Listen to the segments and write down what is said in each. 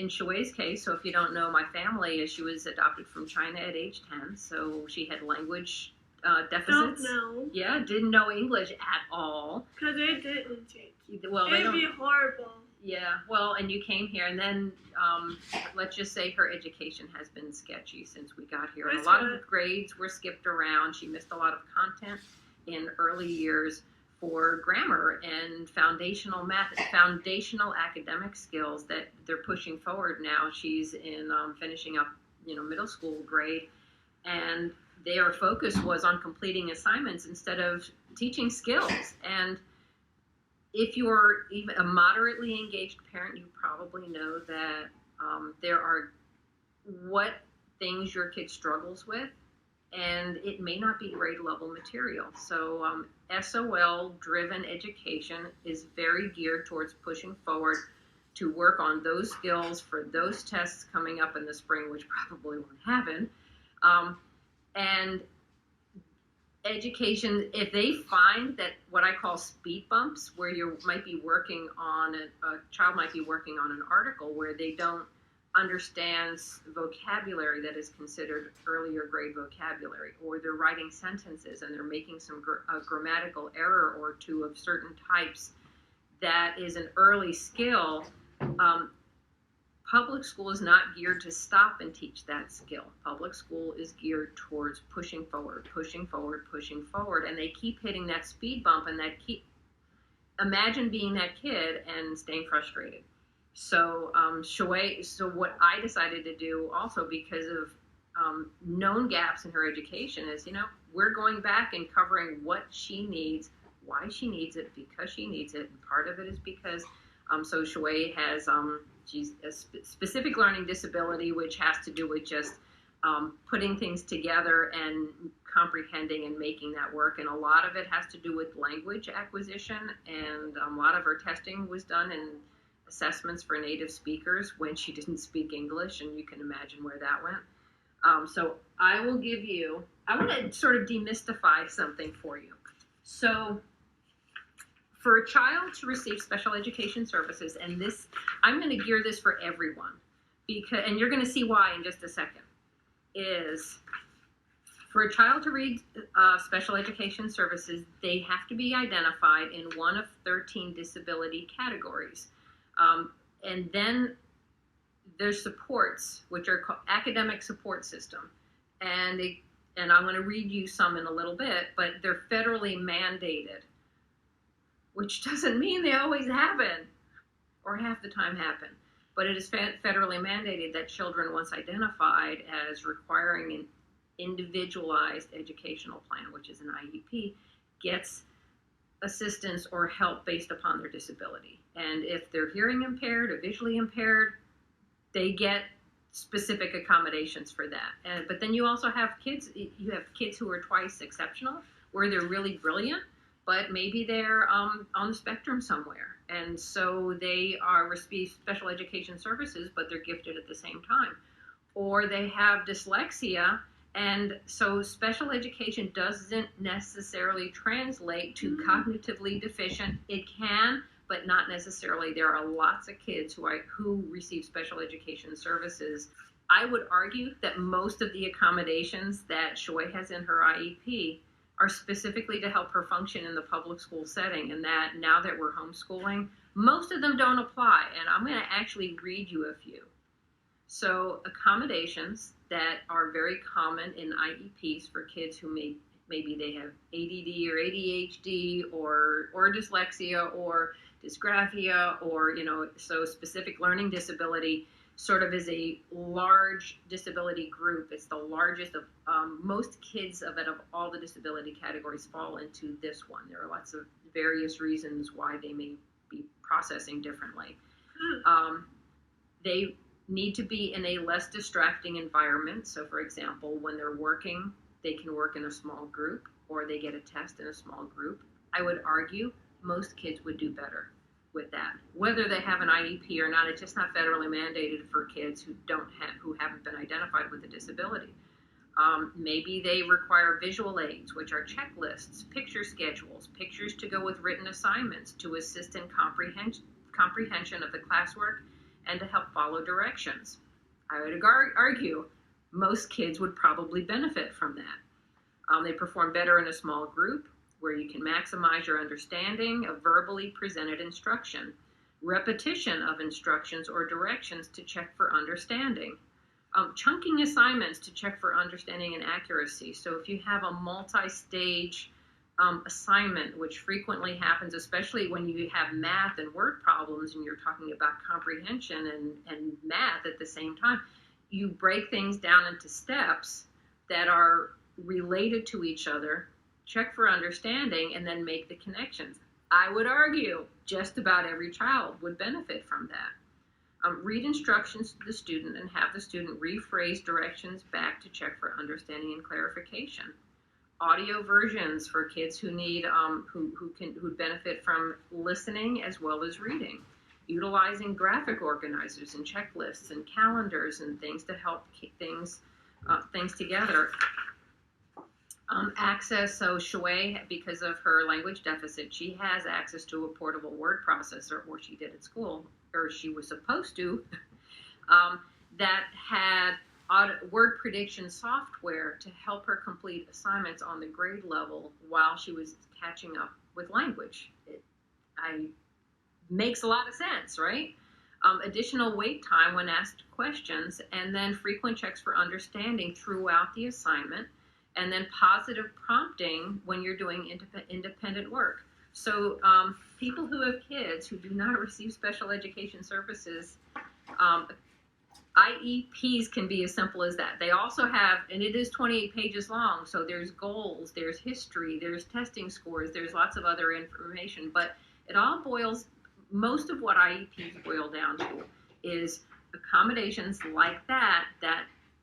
in Shui's case, so if you don't know my family, she was adopted from China at age 10, so she had language deficits. Don't know. Yeah, didn't know English at all. Because they didn't take you. Well, It'd be horrible. Yeah, well, and you came here, and then let's just say her education has been sketchy since we got here. And a lot of grades were skipped around. She missed a lot of content in early years for grammar and foundational academic skills that they're pushing forward now. She's in finishing up, middle school grade, and their focus was on completing assignments instead of teaching skills. And if you're even a moderately engaged parent, you probably know that there are what things your kid struggles with, and it may not be grade level material. So SOL-driven education is very geared towards pushing forward to work on those skills for those tests coming up in the spring, which probably won't happen. And education, if they find that what I call speed bumps, where you might be working on a child might be working on an article where they don't understand vocabulary that is considered earlier grade vocabulary, or they're writing sentences and they're making some grammatical error or two of certain types, that is an early skill. Public school is not geared to stop and teach that skill. Public school is geared towards pushing forward, and they keep hitting that speed bump, and imagine being that kid and staying frustrated. So so what I decided to do also, because of known gaps in her education, is, we're going back and covering what she needs, why she needs it, because she needs it, and part of it is because so Shui has she's a specific learning disability, which has to do with just putting things together and comprehending and making that work. And a lot of it has to do with language acquisition, and a lot of her testing was done in assessments for native speakers when she didn't speak English, and you can imagine where that went. So I want to sort of demystify something for you. So for a child to receive special education services, and this, I'm going to gear this for everyone, and you're going to see why in just a second, is for a child to read special education services, they have to be identified in one of 13 disability categories. And then there's supports, which are called academic support system. And I'm going to read you some in a little bit, but they're federally mandated, which doesn't mean they always happen or half the time happen. But it is federally mandated that children, once identified as requiring an individualized educational plan, which is an IEP, gets assistance or help based upon their disability. And if they're hearing impaired or visually impaired, they get specific accommodations for that. But then you also have kids who are twice exceptional, where they're really brilliant, but maybe they're on the spectrum somewhere. And so they receive special education services, but they're gifted at the same time. Or they have dyslexia, and so special education doesn't necessarily translate to cognitively deficient. It can, but not necessarily. There are lots of kids who receive special education services. I would argue that most of the accommodations that Shoy has in her IEP are specifically to help her function in the public school setting, and that now that we're homeschooling, most of them don't apply. And I'm going to actually read you a few. So accommodations that are very common in IEPs for kids who maybe they have ADD or ADHD or dyslexia or dysgraphia, or so specific learning disability sort of is a large disability group. It's the largest of most kids of all the disability categories fall into this one. There are lots of various reasons why they may be processing differently. They need to be in a less distracting environment. So for example, when they're working, they can work in a small group, or they get a test in a small group. I would argue most kids would do better with that. Whether they have an IEP or not, it's just not federally mandated for kids who haven't been identified with a disability. Maybe they require visual aids, which are checklists, picture schedules, pictures to go with written assignments to assist in comprehension of the classwork and to help follow directions. I would argue most kids would probably benefit from that. They perform better in a small group where you can maximize your understanding of verbally presented instruction, repetition of instructions or directions to check for understanding, chunking assignments to check for understanding and accuracy. So if you have a multi-stage assignment, which frequently happens, especially when you have math and word problems and you're talking about comprehension and math at the same time, you break things down into steps that are related to each other, check for understanding, and then make the connections. I would argue just about every child would benefit from that. Read instructions to the student and have the student rephrase directions back to check for understanding and clarification. Audio versions for kids who need who benefit from listening as well as reading. Utilizing graphic organizers and checklists and calendars and things to help keep things together. Access, so Shui, because of her language deficit, she has access to a portable word processor, or she did at school, or she was supposed to, that had word prediction software to help her complete assignments on the grade level while she was catching up with language. Makes a lot of sense, right? Additional wait time when asked questions, and then frequent checks for understanding throughout the assignment, and then positive prompting when you're doing independent work. So people who have kids who do not receive special education services, IEPs can be as simple as that. They also have, and it is 28 pages long, so there's goals, there's history, there's testing scores, there's lots of other information, but it all boils, most of what IEPs boil down to is accommodations like that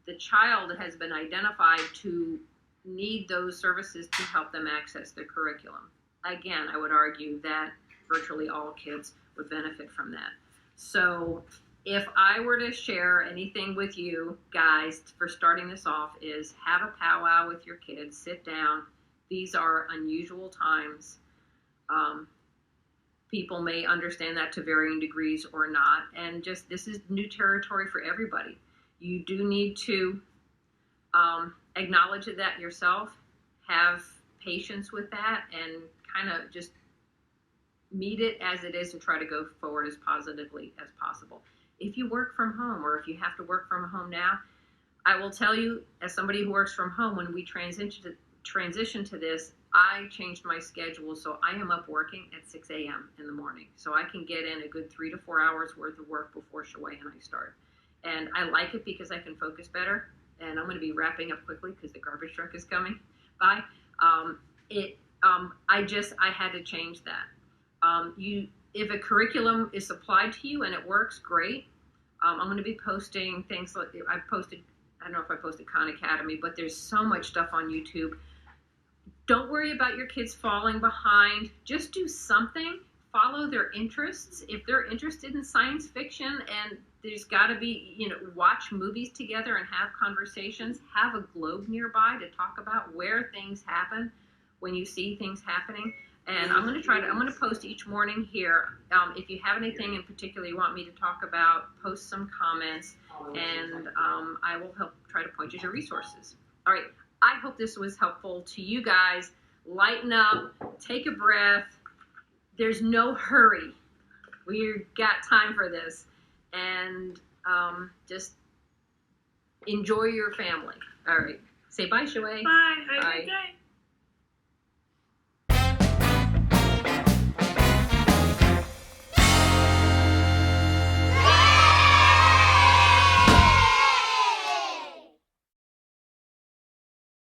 the child has been identified to need those services to help them access their curriculum. Again, I would argue that virtually all kids would benefit from that. So if I were to share anything with you guys for starting this off, is have a powwow with your kids, sit down. These are unusual times. People may understand that to varying degrees or not, and just this is new territory for everybody. You do need to acknowledge that yourself, have patience with that, and kind of just meet it as it is and try to go forward as positively as possible. If you work from home, or if you have to work from home now, I will tell you, as somebody who works from home, when we transition to this, I changed my schedule, so I am up working at 6 a.m. in the morning, so I can get in a good 3 to 4 hours worth of work before Shui and I start. And I like it because I can focus better, and I'm going to be wrapping up quickly because the garbage truck is coming by. I had to change that. If a curriculum is supplied to you and it works, great. I'm going to be posting things like I don't know if I posted Khan Academy, but there's so much stuff on YouTube. Don't worry about your kids falling behind. Just do something. Follow their interests. If they're interested in science fiction, and there's got to be, watch movies together and have conversations. Have a globe nearby to talk about where things happen when you see things happening. And I'm going to post each morning here. If you have anything in particular you want me to talk about, post some comments, and I will try to point you to resources. All right. I hope this was helpful to you guys. Lighten up, take a breath. There's no hurry. We've got time for this. And just enjoy your family. All right. Say bye, Shui. Bye. Have a Bye. good day.